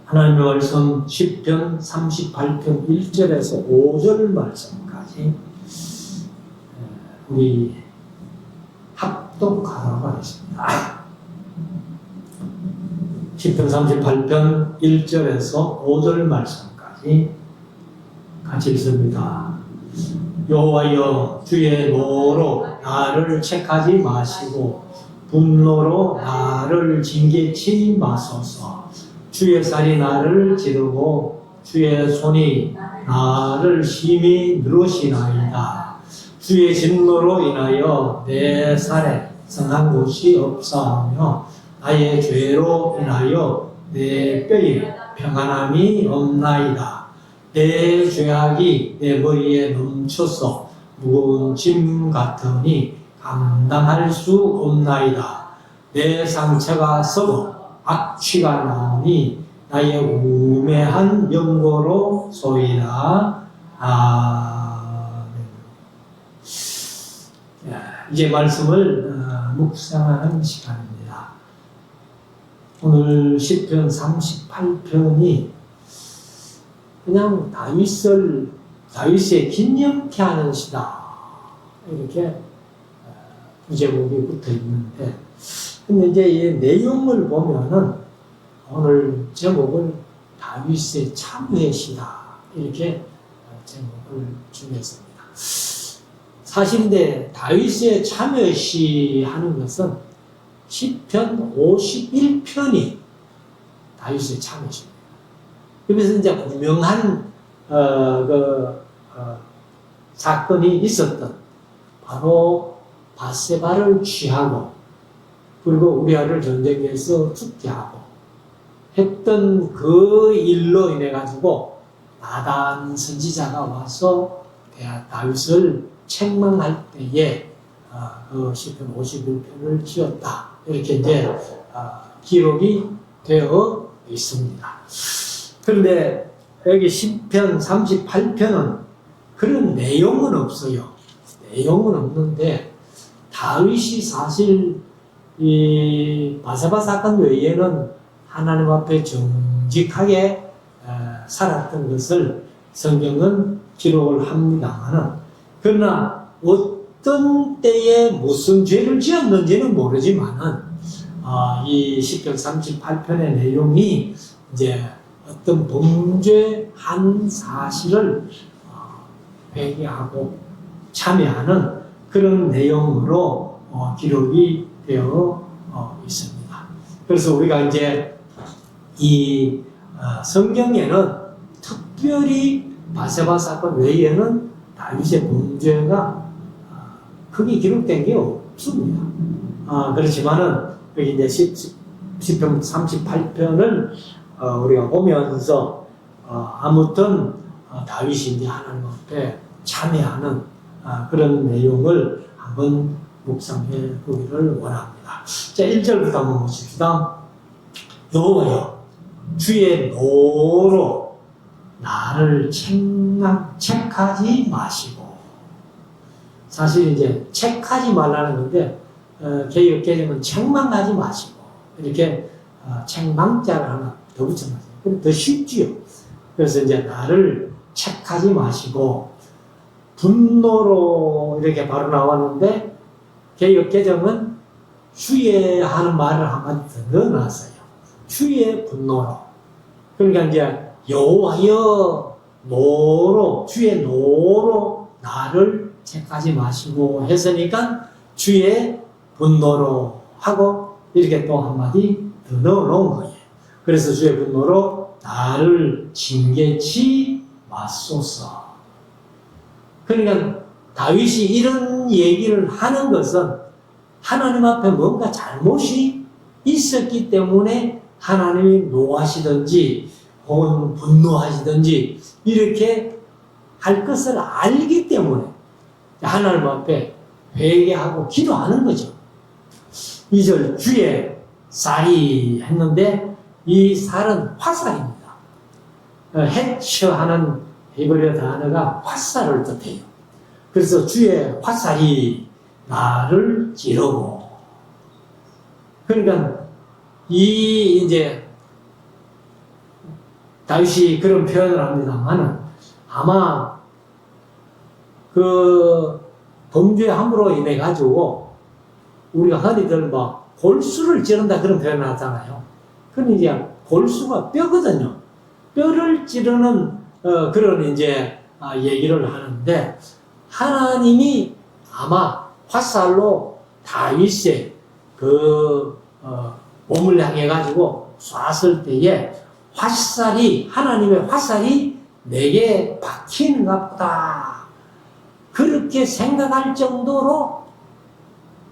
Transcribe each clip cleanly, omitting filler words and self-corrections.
하나님의 말씀 10편 38편 1절에서 5절 말씀까지 우리 합독하도록 하겠습니다. 10편 38편 1절에서 5절 말씀까지 같이 읽습니다. 여호와여, 주의 노로 나를 책하지 마시고 분노로 나를 징계치 마소서. 주의 살이 나를 지르고 주의 손이 나를 심히 누르시나이다. 주의 진노로 인하여 내 살에 선한 곳이 없사하며 나의 죄로 인하여 내 뼈에 평안함이 없나이다. 내 죄악이 내 머리에 넘쳐서 무거운 짐 같으니 감당할 수 없나이다. 내 상처가 썩어 악취가 나오니 나의 우매한 연고로 소이다. 아멘. 이제 말씀을 묵상하는 시간입니다. 오늘 10편 38편이 그냥 다윗의 기념케 하는 시다, 이렇게 부제목이 붙어 있는데, 근데 이제 이 내용을 보면은 오늘 제목을 다윗의 참회의 시다, 이렇게 제목을 주겠습니다. 사실인데 다윗의 참회의 시 하는 것은 10편 51편이 다윗의 참회의 시입니다. 그래서 이제 분명한 사건이 있었던, 바로 밧세바를 취하고 그리고 우리아를 전쟁에서 죽게 하고 했던 그 일로 인해 가지고 나단 선지자가 와서 다윗을 책망할 때에 그 시편 51편을 지었다, 이렇게 이제 기록이 되어 있습니다. 그런데 여기 10편 38편은 그런 내용은 없어요. 내용은 없는데 다윗이 사실 이 밧세바 사건 외에는 하나님 앞에 정직하게 살았던 것을 성경은 기록을 합니다만은, 그러나 어떤 때에 무슨 죄를 지었는지는 모르지만은 이 10편 38편의 내용이 이제 어떤 범죄한 사실을 회개하고 참여하는 그런 내용으로 기록이 되어 있습니다. 그래서 우리가 이제 이 성경에는 특별히 밧세바 사건 외에는 다윗의 범죄가 크게 기록된 게 없습니다. 그렇지만은 여기 이제 10편 38편을 우리가 보면서 아무튼 다윗이 이제 하나님 앞에 참여하는 그런 내용을 한번 묵상해 보기를 원합니다. 자, 1절부터 한번 보십시다. 여호와여, 주의 노로 나를 책하지 마시고. 사실 이제 책하지 말라는 건데 개역개정은 책망하지 마시고, 이렇게 책망자를 하나 더 붙여놨어요. 그럼 더 쉽지요. 그래서 이제 나를 책하지 마시고, 분노로 이렇게 바로 나왔는데 개역개정은 주의 하는 말을 한마디 더 넣어놨어요. 주의 분노로. 그러니까 이제 여호와여 노로, 주의 노로 나를 책하지 마시고 했으니까 주의 분노로 하고 이렇게 또 한마디 더 넣어놓은 거예요. 그래서 주의 분노로 나를 징계치 마소서. 그러니까 다윗이 이런 얘기를 하는 것은 하나님 앞에 뭔가 잘못이 있었기 때문에 하나님이 노하시든지 혹은 분노하시든지 이렇게 할 것을 알기 때문에 하나님 앞에 회개하고 기도하는 거죠. 2절 주의 쌀이 했는데 이 쌀은 화살입니다. 해처하는 히브리어 단어가 화살을 뜻해요. 그래서 주의 화살이 나를 찌르고, 그러니까 이 이제 다윗이 그런 표현을 합니다만은 아마 그 범죄함으로 인해 가지고 우리가 흔히들 뭐 골수를 찌른다 그런 표현을 하잖아요. 그건 이제 골수가 뼈거든요. 뼈를 찌르는 그런 이제 얘기를 하는데 하나님이 아마 화살로 다윗의 그 몸을 향해 가지고 쐈을 때에 하나님의 화살이 내게 박히는가 보다 그렇게 생각할 정도로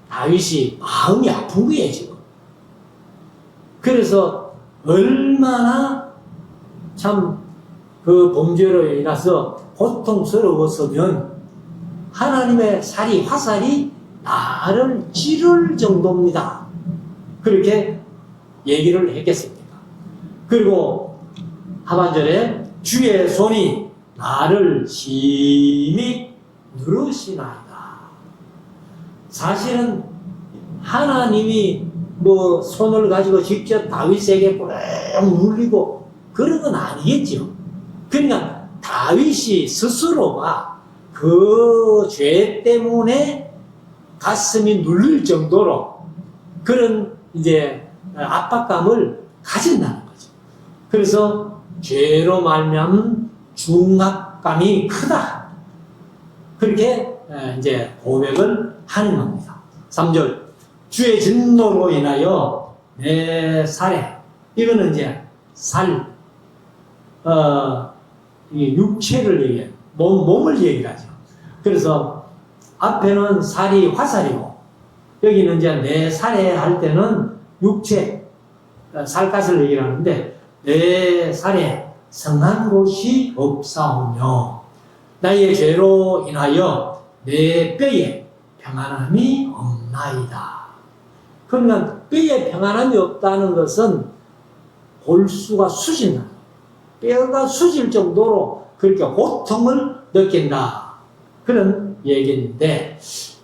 다윗이 마음이 아픈 거예요 지금. 그래서 얼마나 참 그 범죄로 인해서 고통스러웠으면 하나님의 화살이 나를 찌를 정도입니다. 그렇게 얘기를 했겠습니까? 그리고 하반절에 주의 손이 나를 심히 누르시나이다. 사실은 하나님이 뭐 손을 가지고 직접 다윗에게 꾹 눌리고 그런 건 아니겠죠. 그러니까 다윗이 스스로가 그 죄 때문에 가슴이 눌릴 정도로 그런 이제 압박감을 가진다는 거죠. 그래서 죄로 말미암은 중압감이 크다. 그렇게 이제 고백을 하는 겁니다. 3절 주의 진노로 인하여 내 살에 이거는 이제 이 육체를 얘기해요. 몸을 얘기하죠. 그래서 앞에는 살이 화살이고 여기는 이제 내 살에 할 때는 육체 살갗을 얘기를 하는데 내 살에 성한 곳이 없사오며 나의 죄로 인하여 내 뼈에 평안함이 없나이다. 그러면 뼈에 평안함이 없다는 것은 골수가 수진다. 뼈가 수질 정도로 그렇게 고통을 느낀다. 그런 얘기인데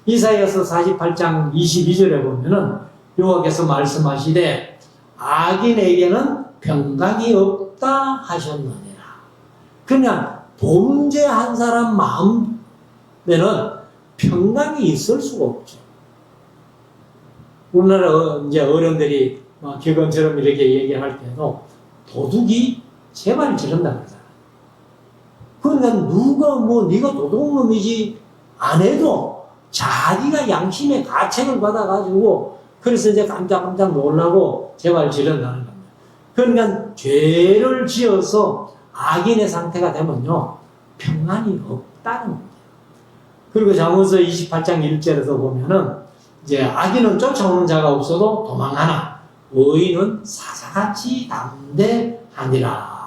이사야서 48장 22절에 보면은 여호와께서 말씀하시되 악인에게는 평강이 없다 하셨느니라. 그냥 범죄한 사람 마음에는 평강이 있을 수가 없죠. 우리나라 이제 어른들이 기금처럼 이렇게 얘기할 때도 도둑이 제발 저런다 그러잖아. 그러니까 누가 네가 도둑놈이지 안 해도 자기가 양심의 가책을 받아가지고 그래서 이제 깜짝깜짝 놀라고 제발 지른다는 겁니다. 그러니까 죄를 지어서 악인의 상태가 되면요 평안이 없다는 겁니다. 그리고 잠언서 28장 1절에서 보면은 이제 악인은 쫓아오는 자가 없어도 도망하나 의인은 사자같이 담대하니라.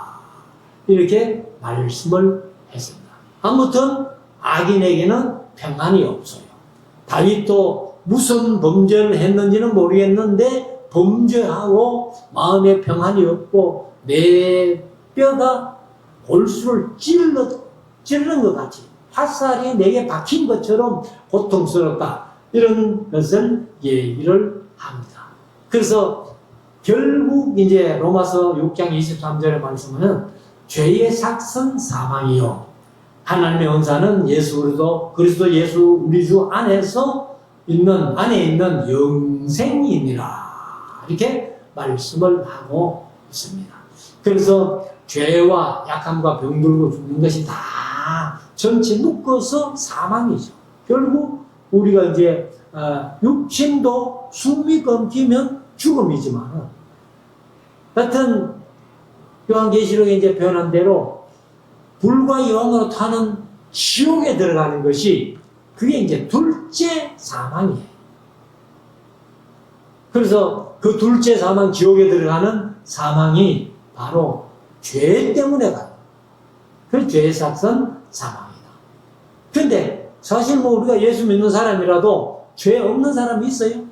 이렇게 말씀을 했습니다. 아무튼 악인에게는 평안이 없어요. 다윗도 무슨 범죄를 했는지는 모르겠는데 범죄하고 마음에 평안이 없고 내 뼈가 골수를 찌르는 것 같이 화살이 내게 박힌 것처럼 고통스럽다. 이런 것을 얘기를 합니다. 그래서 결국 이제 로마서 6장 23절의 말씀은 죄의 삭은 사망이요 하나님의 은사는 그리스도 예수 우리 주 안에 있는 영생이니라. 이렇게 말씀을 하고 있습니다. 그래서 죄와 약함과 병들고 죽는 것이 다 전체 묶어서 사망이죠. 결국 우리가 이제 육신도 숨이 끊기면 죽음이지만 같은 요한계시록에 이제 표현한 대로 불과 여왕으로 타는 지옥에 들어가는 것이 그게 이제 둘째 사망이에요. 그래서 그 둘째 사망 지옥에 들어가는 사망이 바로 죄 때문에 가요. 그 죄의 삭은 사망이다. 근데 사실 우리가 예수 믿는 사람이라도 죄 없는 사람이 있어요?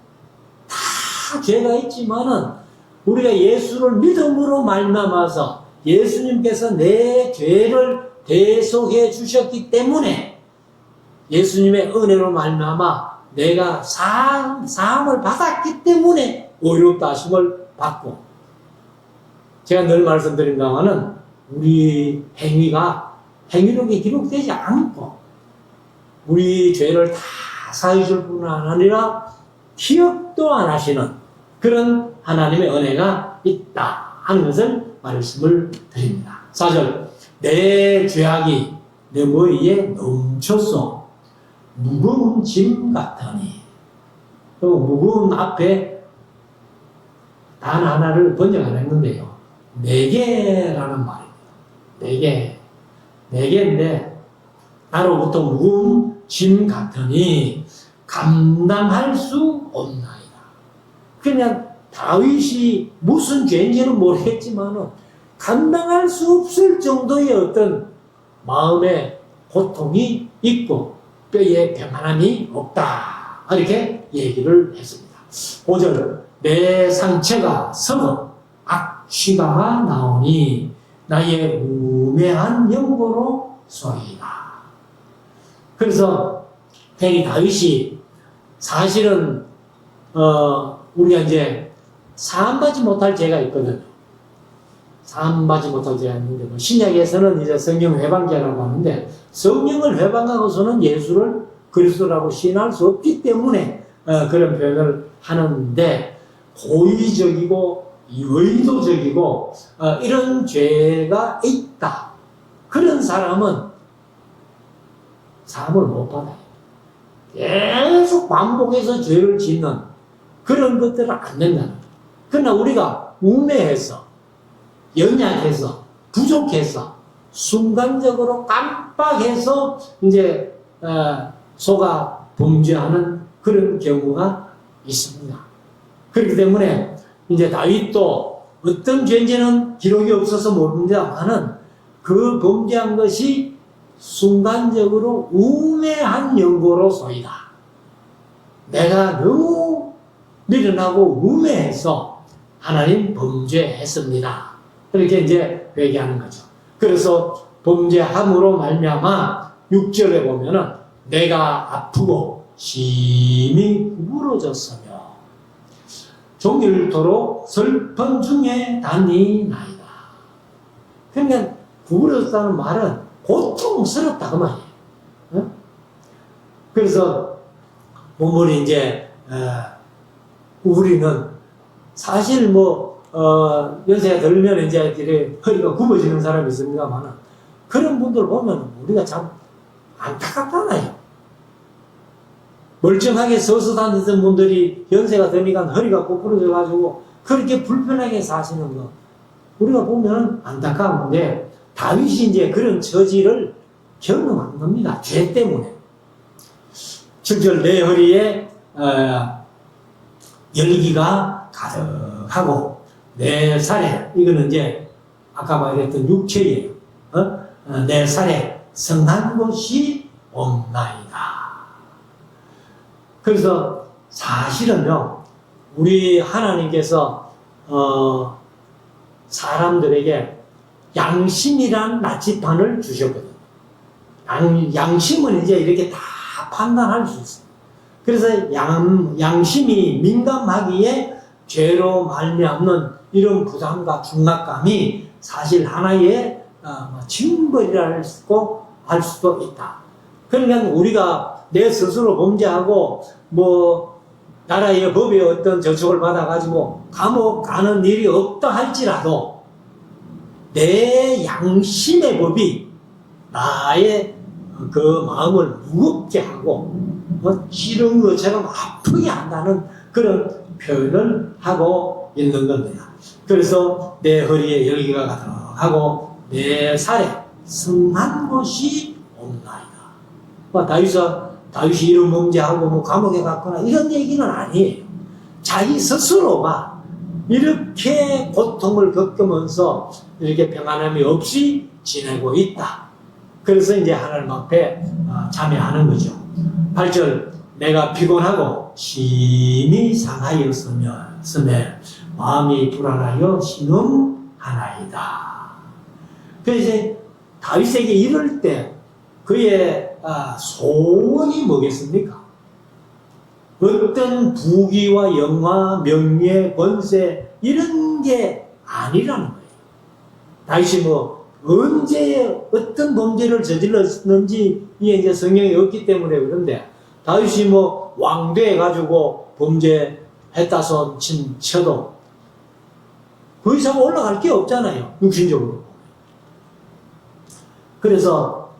다 죄가 있지만은 우리가 예수를 믿음으로 말미암아서 예수님께서 내 죄를 대속해 주셨기 때문에 예수님의 은혜로 말미암아 내가 사함을 받았기 때문에 의롭다 하심을 받고 제가 늘 말씀드린다마는 우리 행위록에 기록되지 않고 우리 죄를 다 사해줄 뿐 아니라 기억도 안 하시는 그런 하나님의 은혜가 있다 하는 것을 말씀을 드립니다. 4절, 내 죄악이 내 머리에 넘쳐서 무거운 짐 같으니. 또 무거운 앞에 단 하나를 번역을 했는데요. 4개라는 말입니다. 4개. 4개인데 나로부터 무거운 짐 같으니 감당할 수 없나이다. 그냥 다윗이 무슨 죄인지는 모르겠지만 감당할 수 없을 정도의 어떤 마음의 고통이 있고 뼈에 평안함이 없다. 이렇게 얘기를 했습니다. 5절, 내 상처가 썩어 악취가 나오니 나의 우매한 영고로 쏘이다. 그래서 이 다윗이 사실은 우리가 이제 사함받지 못할 죄가 있거든요. 사함받지 못할 죄가 있는데 신약에서는 이제 성령 회방죄라고 하는데 성령을 회방하고서는 예수를 그리스도라고 시인할 수 없기 때문에 그런 표현을 하는데 고의적이고 의도적이고 이런 죄가 있다. 그런 사람은 사함을 못 받아요. 계속 반복해서 죄를 짓는 그런 것들은 안 된다는 거예요. 그러나 우리가 우매해서 연약해서 부족해서 순간적으로 깜빡해서 이제 속아 범죄하는 그런 경우가 있습니다. 그렇기 때문에 이제 다윗도 어떤 죄인지는 기록이 없어서 모릅니다만은 그 범죄한 것이 순간적으로 우매한 영고로소이다. 내가 너무 미련하고 우매해서 하나님 범죄했습니다. 그렇게 이제 회개하는 거죠. 그래서 범죄함으로 말미암아 6절에 보면은 내가 아프고 심히 구부러졌으며 종일토록 슬픈 중에 다니나이다. 그러니까 구부러졌다는 말은 고통스럽다 그 말이에요. 어? 그래서 우리 이제 우리는 사실 연세가 들면 이제 이렇게 허리가 굽어지는 사람이 있습니다만 그런 분들 보면 우리가 참 안타깝잖아요. 멀쩡하게 서서 다니던 분들이 연세가 드니까 허리가 꼬부러져 가지고 그렇게 불편하게 사시는 거 우리가 보면 안타까운데 다윗이 이제 그런 처지를 경험한 겁니다. 죄 때문에. 7절 내 허리에 열기가 가득하고 내 살에 이거는 이제 아까 말했던 육체예요. 내 살에 성한 곳이 없나이다. 그래서 사실은요 우리 하나님께서 사람들에게 양심이란 나침반을 주셨거든요. 양심은 이제 이렇게 다 판단할 수 있어요. 그래서 양심이 민감하기에 죄로 말미암는 이런 부담과 중압감이 사실 하나의 징벌이라 할 수도 있다. 그러니까 우리가 내 스스로 범죄하고 나라의 법에 어떤 저촉을 받아가지고 감옥 가는 일이 없다 할지라도 내 양심의 법이 나의 그 마음을 무겁게 하고 찌른 것처럼 아프게 한다는 그런 표현을 하고 있는 겁니다. 그래서 내 허리에 열기가 가득하고 내 살에 성한 곳이 없나이다. 다윗이 이런 범죄하고 감옥에 갔거나 이런 얘기는 아니에요. 자기 스스로가 이렇게 고통을 겪으면서 이렇게 평안함이 없이 지내고 있다. 그래서 이제 하나님 앞에 참여하는 거죠. 8절 내가 피곤하고 심히 상하였으며 마음이 불안하여 신음하나이다. 그래서 이제 다윗에게 이럴 때 그의 소원이 뭐겠습니까? 어떤 부귀와 영화, 명예, 권세 이런 게 아니라는 거예요. 다윗이 언제 어떤 범죄를 저질렀는지 이게 이제 성경에 없기 때문에 그런데 다윗이 뭐 왕돼 가지고 범죄했다 손 쳐도 그 이상 올라갈 게 없잖아요. 육신적으로. 그래서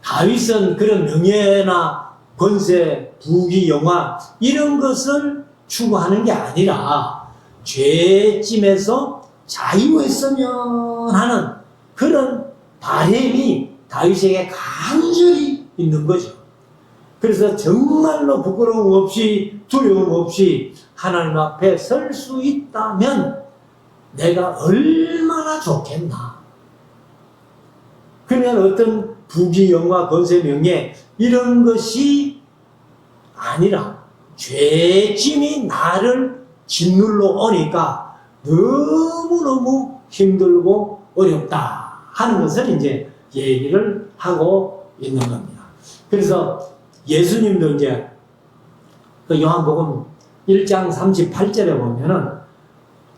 다윗은 그런 명예나 권세, 부귀, 영화 이런 것을 추구하는 게 아니라 죄짐에서 자유했으면 하는 그런 바람이 다윗에게 간절히 있는 거죠. 그래서 정말로 부끄러움 없이 두려움 없이 하나님 앞에 설 수 있다면 내가 얼마나 좋겠나. 그러면 어떤 부귀, 영화, 권세, 명예 이런 것이 아니라 죄짐이 나를 짓눌러 오니까 너무너무 힘들고 어렵다 하는 것을 이제 얘기를 하고 있는 겁니다. 그래서 예수님도 이제 그 요한복음 1장 38절에 보면은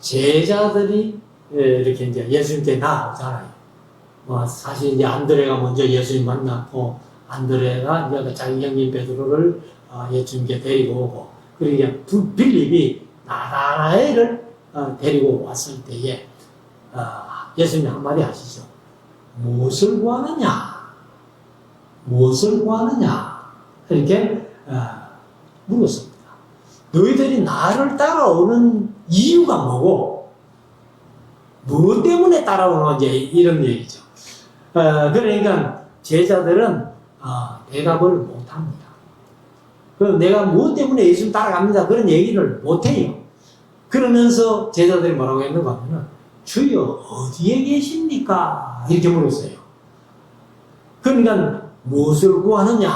제자들이 이렇게 이제 예수님께 나오잖아요. 뭐 사실 이제 안드레가 먼저 예수님 만났고 안드레가 이제 자기 형님 베드로를 예수님께 데리고 오고 그리고 이제 빌립이 나다나엘을 데리고 왔을 때에 예수님이 한마디 하시죠. 무엇을 구하느냐? 무엇을 구하느냐? 이렇게 물었습니다. 너희들이 나를 따라오는 이유가 뭐고 무엇 때문에 따라오는 건지 이런 얘기죠. 그러니까 제자들은 대답을 못합니다. 그럼 내가 무엇 때문에 예수님 따라갑니다. 그런 얘기를 못해요. 그러면서 제자들이 뭐라고 했는가 하면 주여 어디에 계십니까? 이렇게 물었어요. 그러니까 무엇을 구하느냐?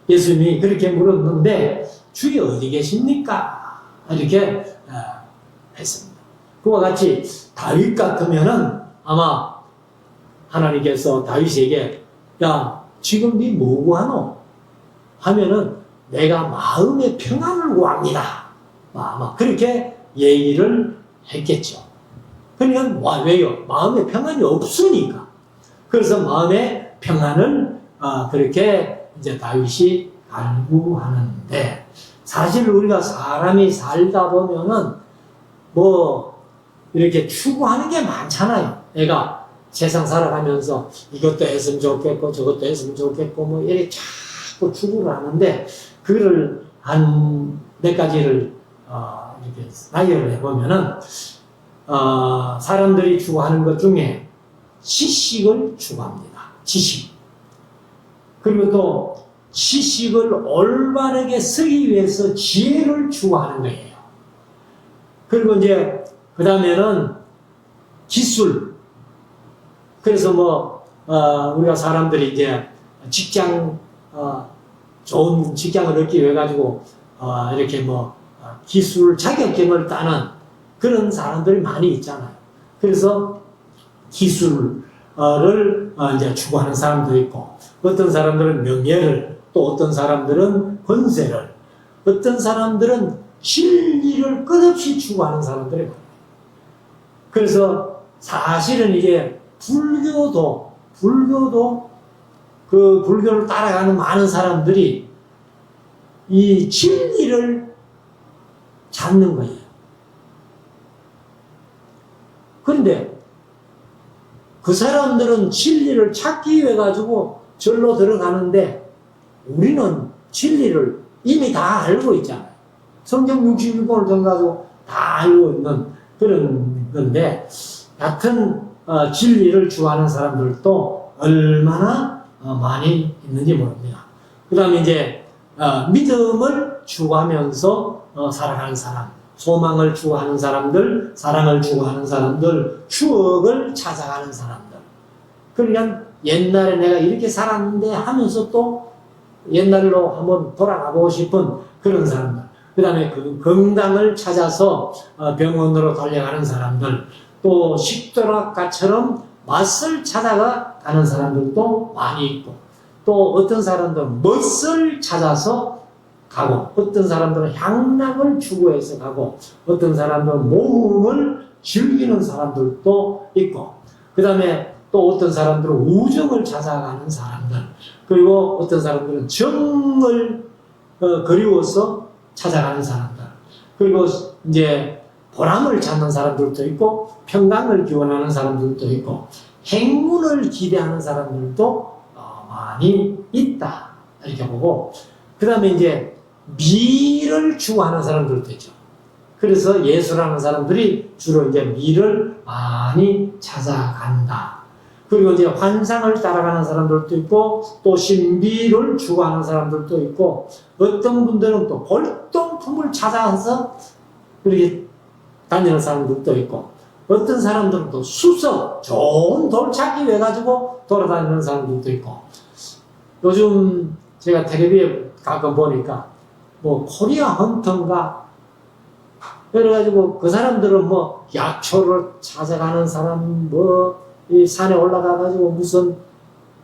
예수님이 그렇게 물었는데 주여 어디 계십니까? 이렇게 했습니다. 그와 같이 다윗 같으면은 아마 하나님께서 다윗에게 야 지금 네 뭐 구하노? 하면은 내가 마음의 평안을 구합니다. 아마 그렇게 얘기를 했겠죠. 그러니까 왜요? 마음의 평안이 없으니까. 그래서 마음의 평안을 그렇게 이제 다윗이 갈구하는데 사실 우리가 사람이 살다 보면은 뭐 이렇게 추구하는 게 많잖아요. 내가 세상 살아가면서 이것도 했으면 좋겠고 저것도 했으면 좋겠고 뭐 이렇게 자꾸 추구를 하는데 그거를 한 몇 가지를 이렇게 나열을 해보면은 사람들이 추구하는 것 중에 지식을 추구합니다. 지식. 그리고 또 지식을 올바르게 쓰기 위해서 지혜를 추구하는 거예요. 그리고 이제 그 다음에는 기술. 그래서 뭐 우리가 사람들이 이제 직장 좋은 직장을 얻기 위해 가지고 이렇게 뭐 기술 자격증을 따는 그런 사람들이 많이 있잖아요. 그래서 기술을 이제 추구하는 사람도 있고, 어떤 사람들은 명예를, 또 어떤 사람들은 권세를, 어떤 사람들은 진리를 끝없이 추구하는 사람들이 많아요. 그래서 사실은 이게 불교도 그 불교를 따라가는 많은 사람들이 이 진리를 찾는 거예요. 그런데 그 사람들은 진리를 찾기 위해 가지고 절로 들어가는데 우리는 진리를 이미 다 알고 있잖아요. 성경 66권을 전가지고 다 알고 있는 그런 건데 같은 진리를 추구하는 사람들도 얼마나 많이 있는지 모릅니다. 그 다음에 이제 믿음을 추구하면서 살아가는 사람, 소망을 추구하는 사람들, 사랑을 추구하는 사람들, 추억을 찾아가는 사람들. 그러니까 옛날에 내가 이렇게 살았는데 하면서 또 옛날로 한번 돌아가고 싶은 그런 사람들. 그 다음에 그 건강을 찾아서 병원으로 달려가는 사람들. 또 식도락가처럼 맛을 찾아가 가는 사람들도 많이 있고, 또 어떤 사람들은 멋을 찾아서 가고, 어떤 사람들은 향락을 추구해서 가고, 어떤 사람들은 모험을 즐기는 사람들도 있고, 그 다음에 또 어떤 사람들은 우정을 찾아가는 사람들, 그리고 어떤 사람들은 정을 그리워서 찾아가는 사람들, 그리고 이제 보람을 찾는 사람들도 있고, 평강을 기원하는 사람들도 있고, 행운을 기대하는 사람들도 많이 있다, 이렇게 보고, 그 다음에 이제 미를 추구하는 사람들도 있죠. 그래서 예수라는 사람들이 주로 이제 미를 많이 찾아간다. 그리고 이제 환상을 따라가는 사람들도 있고, 또 신비를 추구하는 사람들도 있고, 어떤 분들은 또 골동품을 찾아서 그렇게 다니는 사람들도 있고, 어떤 사람들은 또 수석, 좋은 돌 찾기 위해 가지고 돌아다니는 사람들도 있고, 요즘 제가 텔레비에 가끔 보니까, 뭐, 코리아 헌터인가, 그래가지고 그 사람들은 뭐, 약초를 찾아가는 사람, 뭐, 이 산에 올라가가지고 무슨,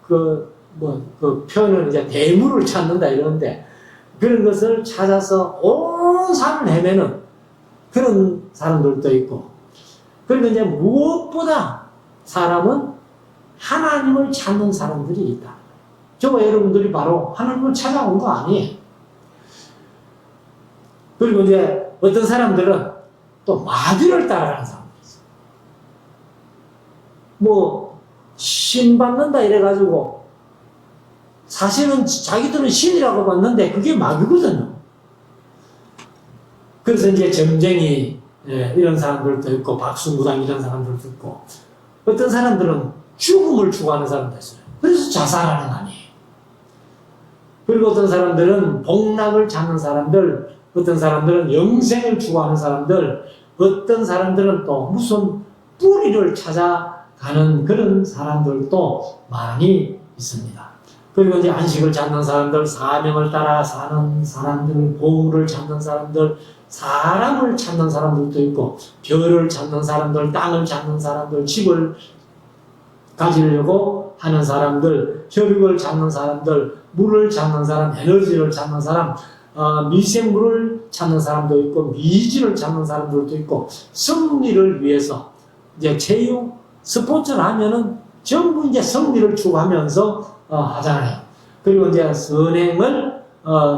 그 표현은 이제 대물을 찾는다 이러는데, 그런 것을 찾아서 온 산을 헤매는 그런 사람들도 있고, 그리고 이제 무엇보다 사람은 하나님을 찾는 사람들이 있다. 저와 여러분들이 바로 하나님을 찾아온 거 아니에요. 그리고 이제 어떤 사람들은 또 마귀를 따라가는 사람들이 있어요. 뭐, 신 받는다 이래가지고, 사실은 자기들은 신이라고 봤는데 그게 마귀거든요. 그래서 이제 점쟁이, 이런 사람들도 있고, 박수무당 이런 사람들도 있고, 어떤 사람들은 죽음을 추구하는 사람도 있어요. 그래서 자살하는 거 아니에요. 그리고 어떤 사람들은 복락을 찾는 사람들, 어떤 사람들은 영생을 추구하는 사람들, 어떤 사람들은 또 무슨 뿌리를 찾아가는 그런 사람들도 많이 있습니다. 그리고 이제 안식을 찾는 사람들, 사명을 따라 사는 사람들, 보물을 찾는 사람들, 사람을 찾는 사람들도 있고, 별을 찾는 사람들, 땅을 찾는 사람들, 집을 가지려고 하는 사람들, 혈육을 찾는 사람들, 물을 찾는 사람, 에너지를 찾는 사람, 미생물을 찾는 사람도 있고, 미지를 찾는 사람들도 있고, 승리를 위해서, 이제 체육, 스포츠를 하면은 전부 이제 승리를 추구하면서 하잖아요. 그리고 이제 선행을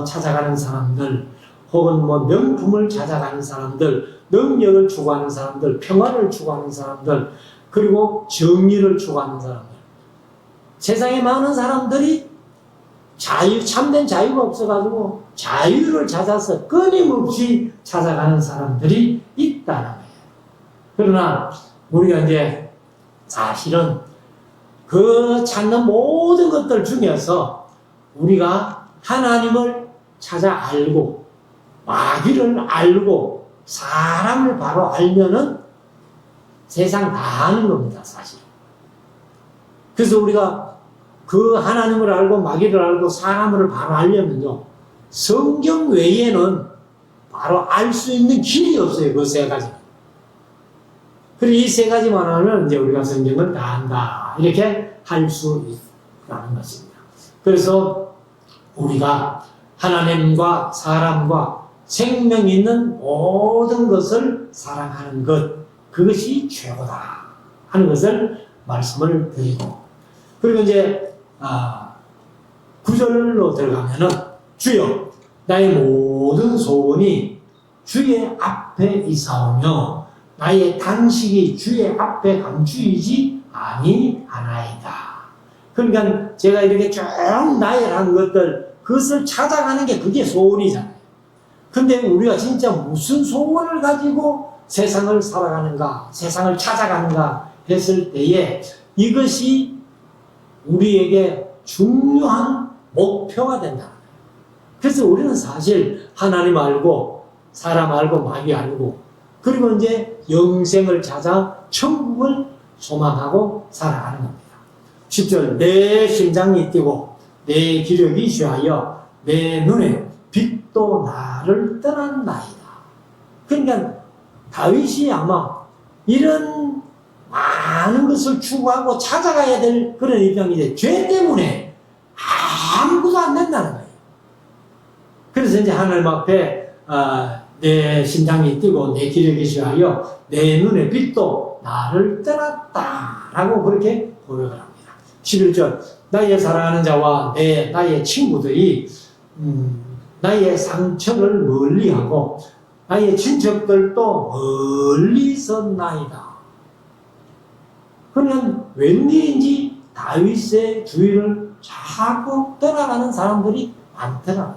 찾아가는 사람들, 혹은 뭐 명품을 찾아가는 사람들, 능력을 추구하는 사람들, 평화를 추구하는 사람들, 그리고 정의를 추구하는 사람들. 세상에 많은 사람들이 참된 자유가 없어가지고 자유를 찾아서 끊임없이 찾아가는 사람들이 있다는 거예요. 그러나 우리가 이제 사실은 그 찾는 모든 것들 중에서 우리가 하나님을 찾아 알고, 마귀를 알고, 사람을 바로 알면은 세상 다 아는 겁니다, 사실. 그래서 우리가 그 하나님을 알고, 마귀를 알고, 사람을 바로 알려면요, 성경 외에는 바로 알 수 있는 길이 없어요, 그 세 가지는. 그리고 이 세 가지만 하면 이제 우리가 성경을 다 안다, 이렇게 할 수 있다는 것입니다. 그래서 우리가 하나님과 사람과 생명 있는 모든 것을 사랑하는 것, 그것이 최고다 하는 것을 말씀을 드리고, 그리고 이제 9절로 들어가면은, 주여 나의 모든 소원이 주의 앞에 있사오며 나의 단식이 주의 앞에 감추이지 아니하나이다. 그러니까 제가 이렇게 쭉 나열한 것들, 그것을 찾아가는 게 그게 소원이잖아요. 근데 우리가 진짜 무슨 소원을 가지고 세상을 살아가는가, 세상을 찾아가는가 했을 때에 이것이 우리에게 중요한 목표가 된다. 그래서 우리는 사실 하나님 알고, 사람 알고, 마귀 알고, 그리고 이제 영생을 찾아 천국을 소망하고 살아가는 겁니다. 10절, 내 심장이 뛰고 내 기력이 취하여 내 눈에 빛도 나를 떠난나이다. 그러니까 다윗이 아마 이런 많은 것을 추구하고 찾아가야 될 그런 입장인데, 죄 때문에 아무것도 안 된다는 거예요. 그래서 이제 하나님 앞에 내 심장이 뛰고 내 기력이 시하여 내 눈의 빛도 나를 떠났다라고 그렇게 고백을 합니다. 11절 나의 사랑하는 자와 나의 친구들이 나의 상처를 멀리하고 나의 친척들도 멀리서 나이다. 그러면 웬일인지 다윗의 주위를 자꾸 떠나가는 사람들이 많더라.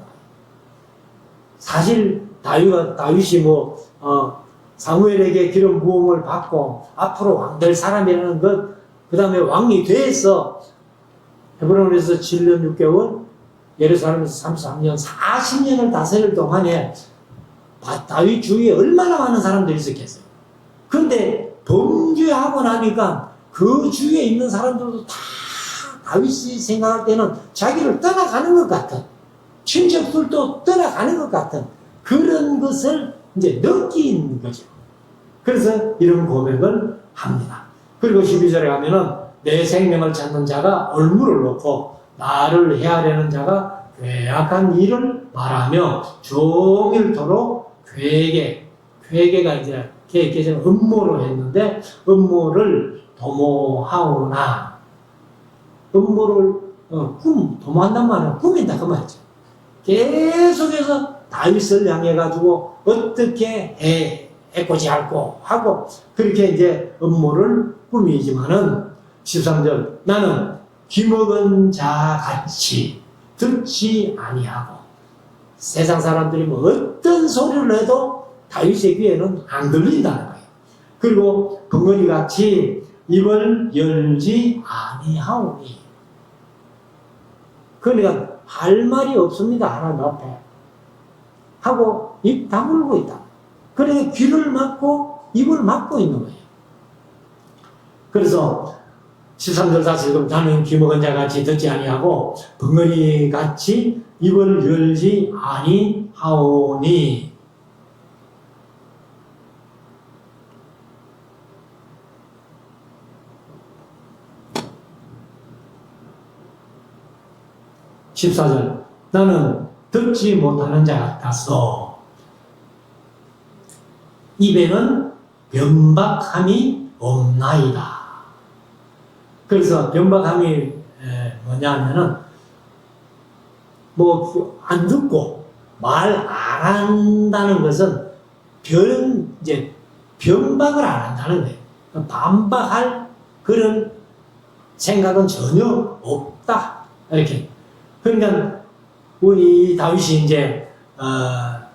사실 다윗이 사무엘에게 기름 부음을 받고 앞으로 왕 될 사람이라는 것, 그 다음에 왕이 돼서 헤브론에서 7년 6개월, 예루살렘에서 33년, 40년을 다스릴 동안에 다윗 주위에 얼마나 많은 사람들이 있었겠어요. 그런데 범죄하고 나니까 그 주위에 있는 사람들도 다 다윗이 생각할 때는 자기를 떠나가는 것 같은, 친척들도 떠나가는 것 같은 그런 것을 이제 느낀 거죠. 그래서 이런 고백을 합니다. 그리고 12절에 가면은 내 생명을 찾는 자가 얼물을 놓고 나를 헤아려는 자가 괴악한 일을 말하며 종일토록 괴계가 이제 계속 음모로 했는데 음모를 도모하오나 음모를 도모한단 말은 꾸민다 그 말이죠. 계속해서 다윗을 향해 가지고 어떻게 해코지할고 하고 그렇게 이제 음모를 꾸미지만은 13절 나는 귀먹은 자 같이 듣지 아니하고 세상 사람들이 뭐 어떤 소리를 해도 다윗의 귀에는 안 들린다는 거예요. 그리고 벙어리 같이 입을 열지 아니하오니 그러니까 할 말이 없습니다. 하나님 앞에 하고 입 다물고 있다. 그러니까 귀를 막고 입을 막고 있는 거예요. 그래서 13절 다시 읽으면 나는 귀먹은 자 같이 듣지 아니하고 벙어리 같이 입을 열지 아니하오니 14절 나는 듣지 못하는 자 같았어. 입에는 변박함이 없나이다. 그래서 변박함이 뭐냐 하면은 안 듣고 말 안 한다는 것은 변박을 안 한다는 거예요. 반박할 그런 생각은 전혀 없다. 이렇게. 그러니까 우리 다윗이 이제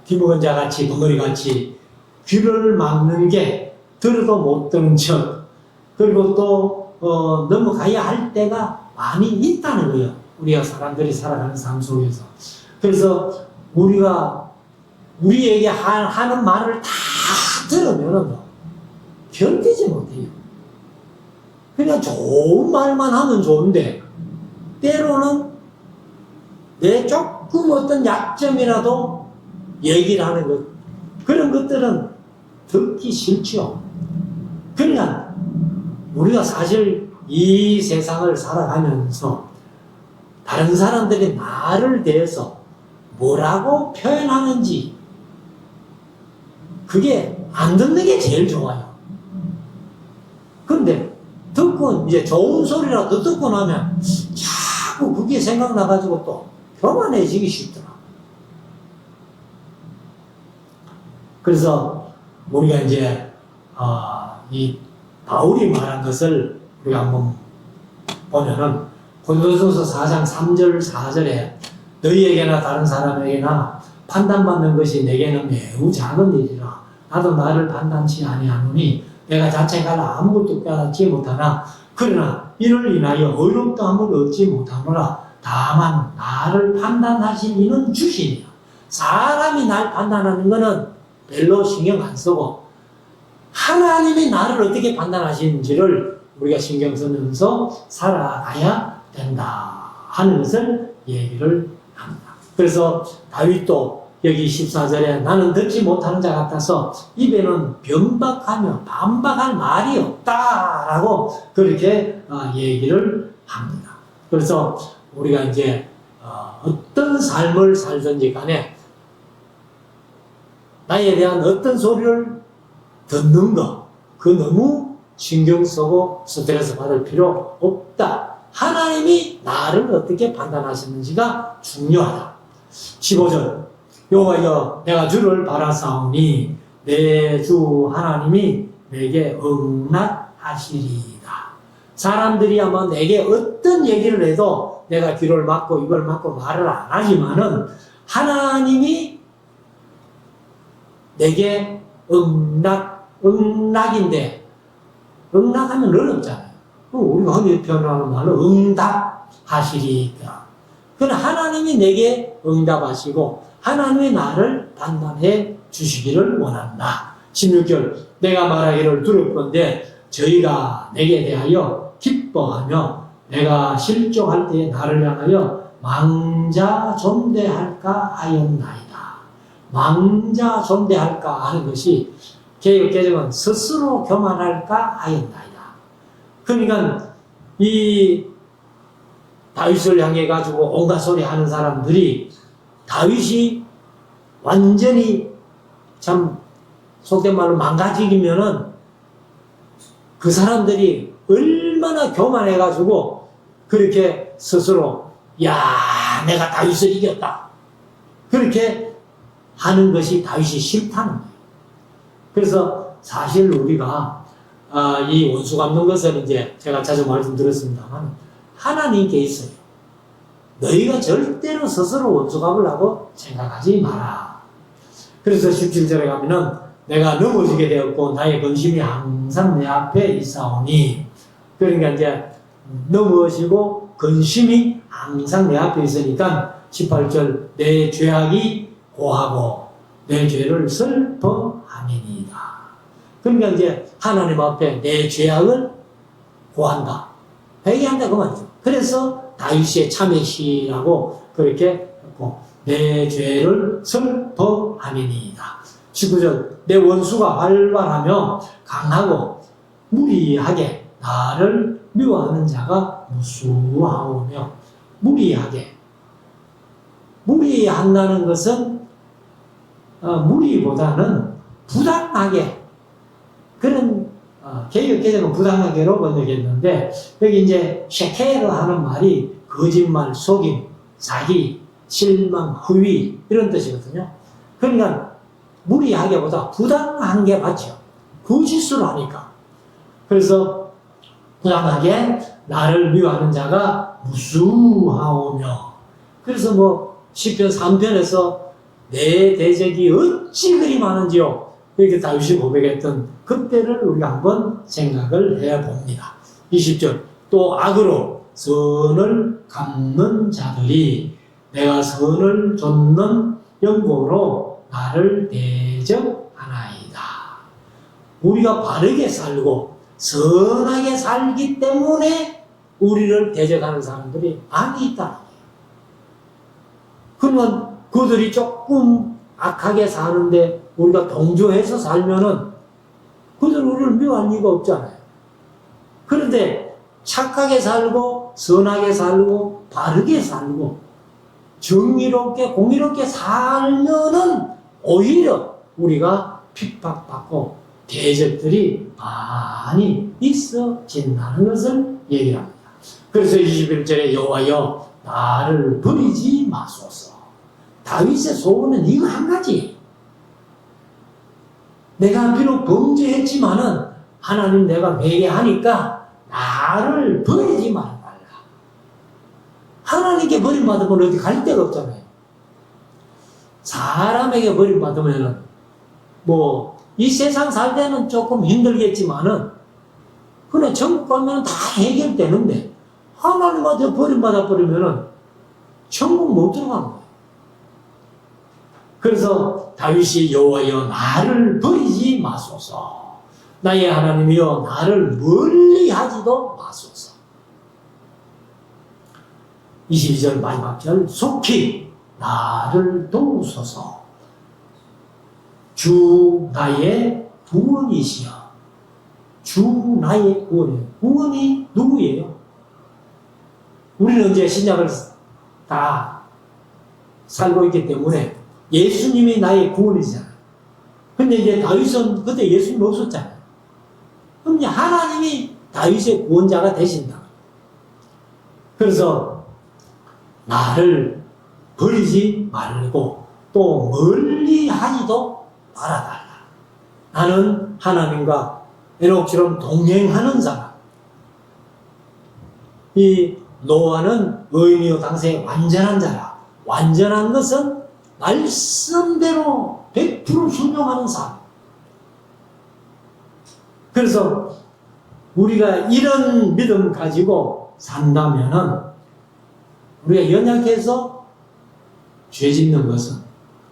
귀먹은 자 같이 벙어리 같이 귀를 막는 게 들어도 못 듣는 척 그리고 또 넘어가야 할 때가 많이 있다는 거예요. 우리가 사람들이 살아가는 삶 속에서. 그래서 우리에게 하는 말을 다 들으면 견디지 못해요. 그냥 좋은 말만 하면 좋은데 때로는 내 조금 어떤 약점이라도 얘기를 하는 것 그런 것들은 듣기 싫죠. 그러니까 우리가 사실 이 세상을 살아가면서 다른 사람들이 나를 대해서 뭐라고 표현하는지 그게 안 듣는 게 제일 좋아요. 근데 듣고 이제 좋은 소리라도 듣고 나면 자꾸 그게 생각나가지고 또 교만해지기 쉽더라. 그래서 우리가 이제 이 바울이 말한 것을 우리가 한번 보면은 고린도전서 4장 3절 4절에 너희에게나 다른 사람에게나 판단받는 것이 내게는 매우 작은 일이라 나도 나를 판단치 아니하노니 내가 자책하라 아무것도 깨닫지 못하나 그러나 이를 인하여 의롭다 함을 얻지 못하노라 다만 나를 판단하실 이는 주시니라. 사람이 날 판단하는 것은 별로 신경 안 쓰고 하나님이 나를 어떻게 판단하시는지를 우리가 신경 쓰면서 살아가야 된다 하는 것을 얘기를 합니다. 그래서 다윗도 여기 14절에 나는 듣지 못하는 자 같아서 입에는 변박하며 반박할 말이 없다라고 그렇게 얘기를 합니다. 그래서 우리가 이제 어떤 삶을 살든지 간에 나에 대한 어떤 소리를 듣는 거, 그 너무 신경 쓰고 스트레스 받을 필요 없다. 하나님이 나를 어떻게 판단하시는지가 중요하다. 15절 여호와여 내가 주를 바라사오니 내 주 하나님이 내게 응답하시리이다. 사람들이 아마 내게 어떤 얘기를 해도 내가 귀를 막고 입을 막고 말을 안 하지만은 하나님이 내게 응락인데 응락하면 어렵잖아요. 우리가 흔히 표현하는 말로 응답하시리이다. 그건 하나님이 내게 응답하시고 하나님이 나를 판단해 주시기를 원한다. 16절 내가 말하기를 두렵건대 저희가 내게 대하여 기뻐하며 내가 실족할 때에 나를 향하여 망자 존대할까 하였나이다. 망자 존대할까 하는 것이 개역개정은 스스로 교만할까 하였나이다. 그러니까 이 다윗을 향해 가지고 온갖 소리 하는 사람들이 다윗이 완전히 참 속된 말로 망가지기면은 그 사람들이 얼마나 교만해 가지고 그렇게 스스로 야 내가 다윗을 이겼다 그렇게 하는 것이 다윗이 싫다는 거예요. 그래서 사실 우리가 이 원수 갚는 것은 이제 제가 자주 말씀드렸습니다만 하나님께 있어요. 너희가 절대로 스스로 원수 갚으려고 생각하지 마라. 그래서 17절에 가면은 내가 넘어지게 되었고 나의 근심이 항상 내 앞에 있사오니 그러니까 이제 넘어지고 근심이 항상 내 앞에 있으니까 18절 내 죄악이 고하고 내 죄를 슬퍼하니이다. 그러니까 이제 하나님 앞에 내 죄악을 고한다. 회개한다 그 말이죠. 그래서 다윗의 참회시라고 그렇게 했고 내 죄를 슬퍼하니이다. 19절 내 원수가 활발하며 강하고 무리하게 나를 미워하는 자가 무수하오며 무리한다는 것은 무리보다는 부당하게 그런 개혁개정은 부당하게로 번역했는데 여기 이제 쉐케르 하는 말이 거짓말, 속임, 사기, 실망, 허위 이런 뜻이거든요. 그러니까 무리하게보다 부당한 게 맞죠. 거짓으로 하니까. 그래서 부당하게 나를 미워하는 자가 무수하오며 그래서 뭐 시편 3편에서 내 대적이 어찌 그리 많은지요 이렇게 다윗이 고백했던 그때를 우리가 한번 생각을 해봅니다. 20절 또 악으로 선을 갚는 자들이 내가 선을 좇는 연고로 나를 대적하나이다. 우리가 바르게 살고 선하게 살기 때문에 우리를 대적하는 사람들이 많이 있다는 거예요. 그러면 그들이 조금 악하게 사는데 우리가 동조해서 살면은 그들 우리를 미워할 리가 없잖아요. 그런데 착하게 살고 선하게 살고 바르게 살고 정의롭게 공의롭게 살면은 오히려 우리가 핍박받고 대적들이 많이 있어진다는 것을 얘기합니다. 그래서 21절에 여호와여 나를 버리지 마소서. 다윗의 소원은 이거 한 가지. 내가 비록 범죄했지만은 하나님 내가 회개하니까 나를 버리지 말라. 하나님께 버림받으면 어디 갈 데가 없잖아요. 사람에게 버림받으면은 뭐 이 세상 살 때는 조금 힘들겠지만은 그냥 천국 가면 다 해결되는데 하나님한테 버림받아 버리면은 천국 못 들어가는 거예요. 그래서 다윗이 여호와여 나를 버리지 마소서. 나의 하나님이여 나를 멀리하지도 마소서. 22절 마지막 절 속히 나를 도우소서. 주 나의 구원이시여. 주 나의 구원이에요. 구원이 누구예요? 우리는 이제 신약을 다 살고 있기 때문에 예수님이 나의 구원이잖아요. 근데 이제 다윗은 그때 예수님 없었잖아요. 그럼 이제 하나님이 다윗의 구원자가 되신다. 그래서 나를 버리지 말고 또 멀리 하지도 말아달라. 나는 하나님과 에녹처럼 동행하는 사람. 이 노아는 의인이요 당생에 완전한 자라. 완전한 것은 말씀대로 100% 순종하는 삶. 그래서 우리가 이런 믿음 가지고 산다면은 우리가 연약해서 죄 짓는 것은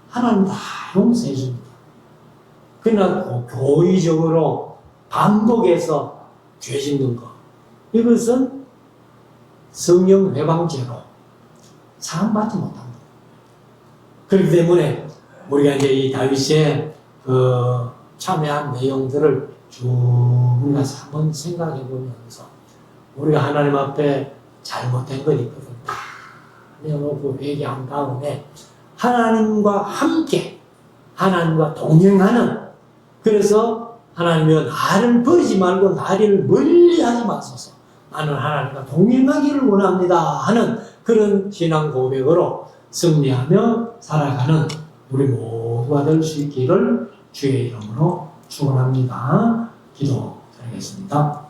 하나님 다 용서해 줍니다. 그러나 고의적으로 반복해서 죄 짓는 것, 이것은 성령 회방죄로 사함받지 못합니다. 그렇기 때문에 우리가 이제 이 다윗의 그 참여한 내용들을 쭉 우리가 한번 생각해 보면서 우리가 하나님 앞에 잘못된 것 있거든 다 내어놓고 회개한 다음에 하나님과 함께 하나님과 동행하는, 그래서 하나님은 나를 버리지 말고 나를 멀리하지 마소서, 나는 하나님과 동행하기를 원합니다 하는 그런 신앙 고백으로 승리하며 살아가는 우리 모두가 될 수 있기를 주의 이름으로 축원합니다. 기도드리겠습니다.